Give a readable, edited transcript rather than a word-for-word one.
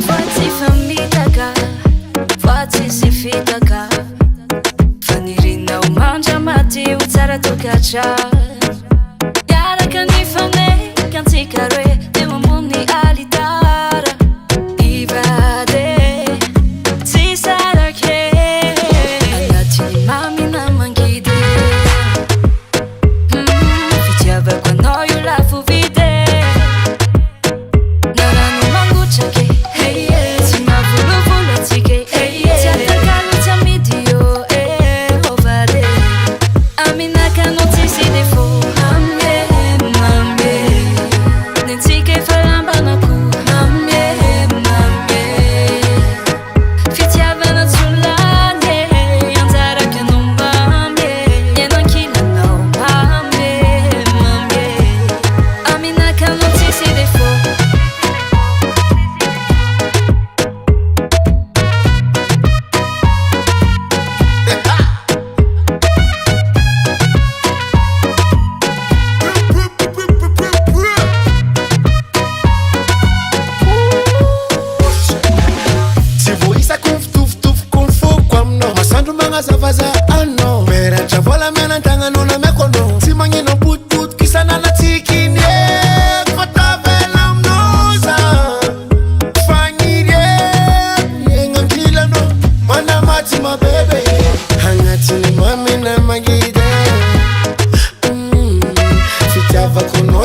Voaty famitaka, voaty sy fitaka, fanirinao mandra madio tsara tokatra. Iaraka ny fanekantsika roe teo ambony alitara. Ivade tsy sarake anatin'ny mamina mangidy. Fitiavako anao io lafo vide. Narano mangotrake tsy mavolovolatsike. Tsy atakalo tsy amidy io ovade. Aminaka anao tsisy défaut. Nentsika efa lambanako. Fitiavana tsolanye anjaraka anao mamy. Ianankilanao mamy. Aminaka anao tsisy défaut. Tsy voisako fitofitoviko ny foko aminao. Masandro magnazavaza anao. Meratra vola mianan-tagnanao namiako anao. Tsy magnino potipotiky isan'anatsika iny fa tavela aminao za. Fagniry egnankilano manamatsy mabebe agnatin'ny mamina mangidy. Fitiavako anao